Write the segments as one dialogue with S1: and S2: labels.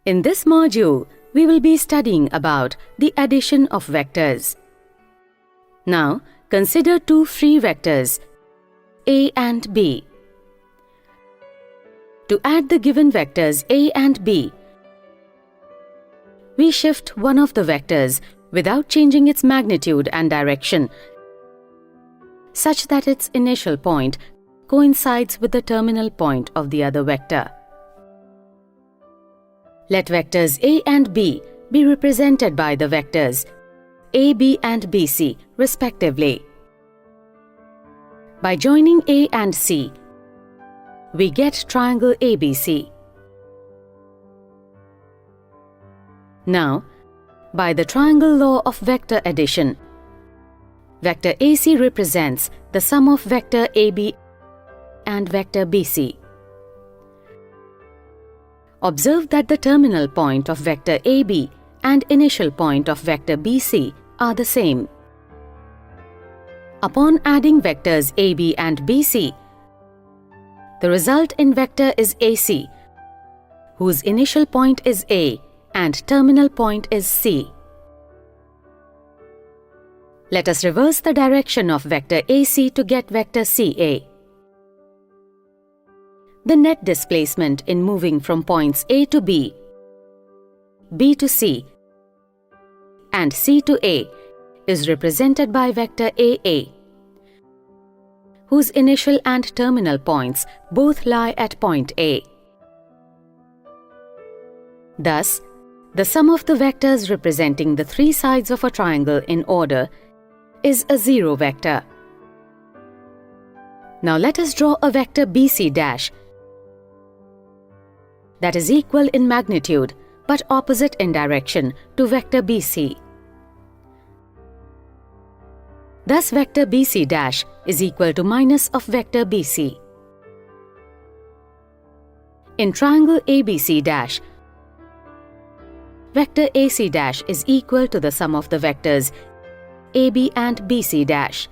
S1: In this module, we will be studying about the addition of vectors. Now, consider two free vectors, A and B. To add the given vectors A and B, we shift one of the vectors without changing its magnitude and direction, such that its initial point coincides with the terminal point of the other vector. Let vectors A and B be represented by the vectors AB and BC respectively. By joining A and C, we get triangle ABC. Now, by the triangle law of vector addition, vector AC represents the sum of vector AB and vector BC. Observe that the terminal point of vector AB and initial point of vector BC are the same. Upon adding vectors AB and BC, the result in vector is AC, whose initial point is A and terminal point is C. Let us reverse the direction of vector AC to get vector CA. The net displacement in moving from points A to B, B to C, and C to A is represented by vector AA, whose initial and terminal points both lie at point A. Thus, the sum of the vectors representing the three sides of a triangle in order is a zero vector. Now let us draw a vector BC dash that is equal in magnitude but opposite in direction to vector BC. Thus vector BC dash is equal to minus of vector BC. In triangle ABC dash, vector AC dash is equal to the sum of the vectors AB and BC dash.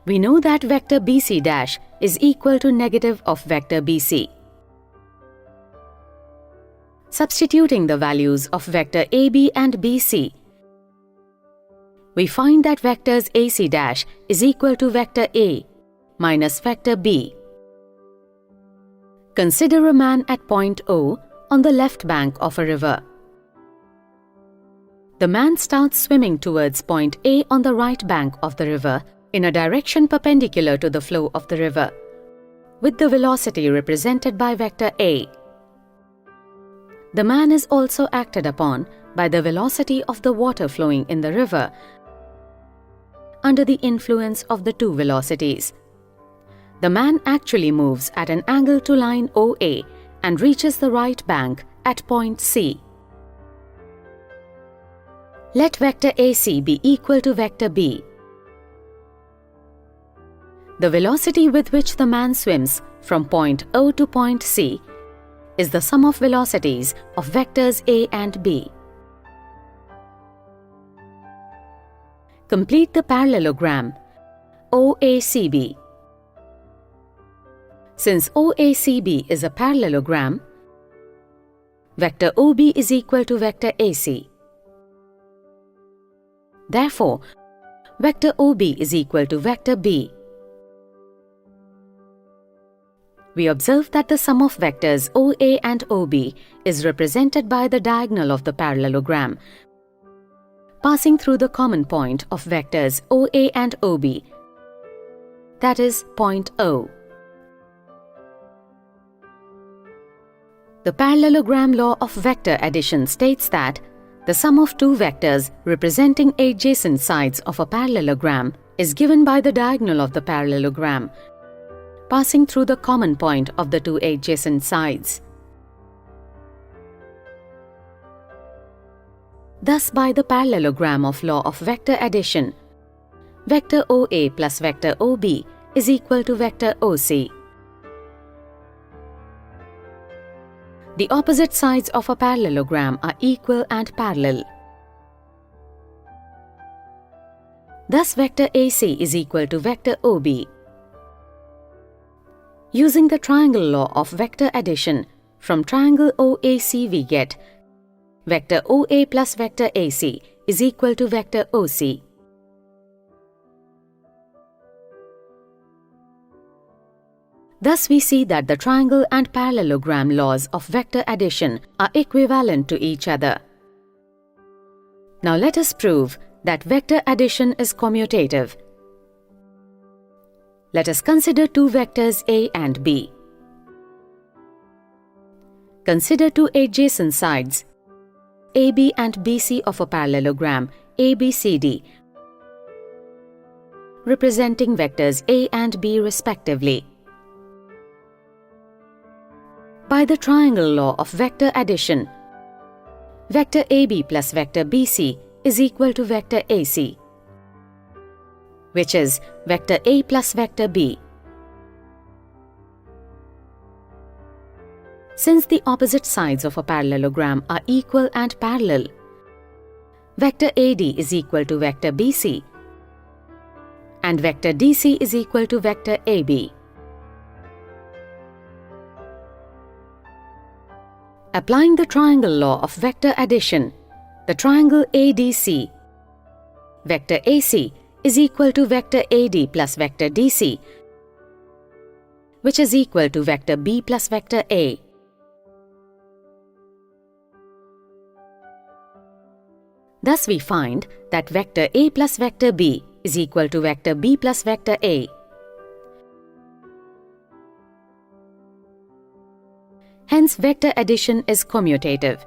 S1: We know that vector BC dash is equal to negative of vector BC. Substituting the values of vector AB and BC, we find that vectors AC dash is equal to vector A minus vector B. Consider a man at point O on the left bank of a river. The man starts swimming towards point A on the right bank of the river in a direction perpendicular to the flow of the river, with the velocity represented by vector A. The man is also acted upon by the velocity of the water flowing in the river under the influence of the two velocities. The man actually moves at an angle to line OA and reaches the right bank at point C. Let vector AC be equal to vector B. The velocity with which the man swims from point O to point C is the sum of velocities of vectors A and B. Complete the parallelogram OACB. Since OACB is a parallelogram, vector OB is equal to vector AC. Therefore, vector OB is equal to vector B. We observe that the sum of vectors OA and OB is represented by the diagonal of the parallelogram, passing through the common point of vectors OA and OB, that is, point O. The parallelogram law of vector addition states that the sum of two vectors representing adjacent sides of a parallelogram is given by the diagonal of the parallelogram, passing through the common point of the two adjacent sides. Thus, by the parallelogram of law of vector addition, vector OA plus vector OB is equal to vector OC. The opposite sides of a parallelogram are equal and parallel. Thus, vector AC is equal to vector OB. Using the triangle law of vector addition, From triangle OAC we get vector OA plus vector AC is equal to vector OC. Thus we see that the triangle and parallelogram laws of vector addition are equivalent to each other. Now let us prove that vector addition is commutative. Let us consider two vectors A and B. Consider two adjacent sides AB and BC of a parallelogram ABCD, representing vectors A and B respectively. By the triangle law of vector addition, vector AB plus vector BC is equal to vector AC, which is vector A plus vector B. Since the opposite sides of a parallelogram are equal and parallel, vector AD is equal to vector BC and vector DC is equal to vector AB. Applying the triangle law of vector addition, the triangle ADC, vector AC is equal to vector AD plus vector DC, which is equal to vector B plus vector A. Thus we find that vector A plus vector B is equal to vector B plus vector A. Hence, vector addition is commutative.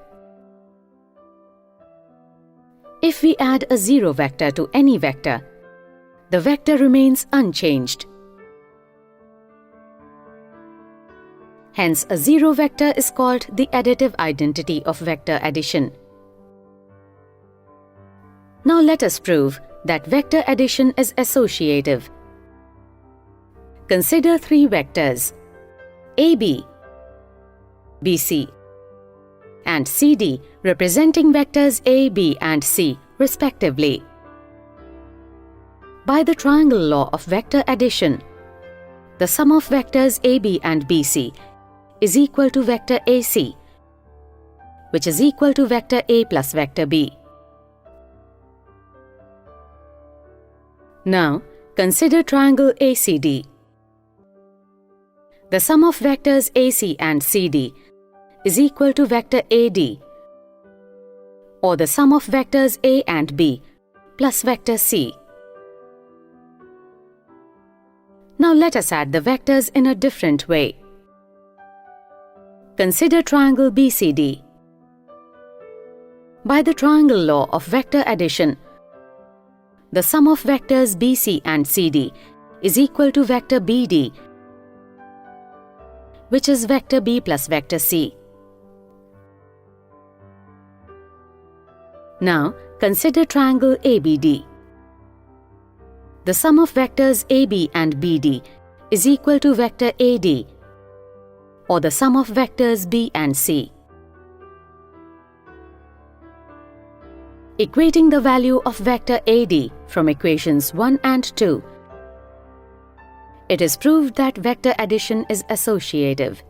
S1: If we add a zero vector to any vector, the vector remains unchanged. Hence, a zero vector is called the additive identity of vector addition. Now let us prove that vector addition is associative. Consider three vectors AB, BC and CD representing vectors A, B and C respectively. By the triangle law of vector addition, the sum of vectors AB and BC is equal to vector AC, which is equal to vector A plus vector B. Now, consider triangle ACD. The sum of vectors AC and CD is equal to vector AD, or the sum of vectors A and B plus vector C. Now let us add the vectors in a different way. Consider triangle BCD. By the triangle law of vector addition, the sum of vectors BC and CD is equal to vector BD, which is vector B plus vector C. Now, consider triangle ABD. The sum of vectors AB and BD is equal to vector AD, or the sum of vectors B and C. Equating the value of vector AD from equations 1 and 2, it is proved that vector addition is associative.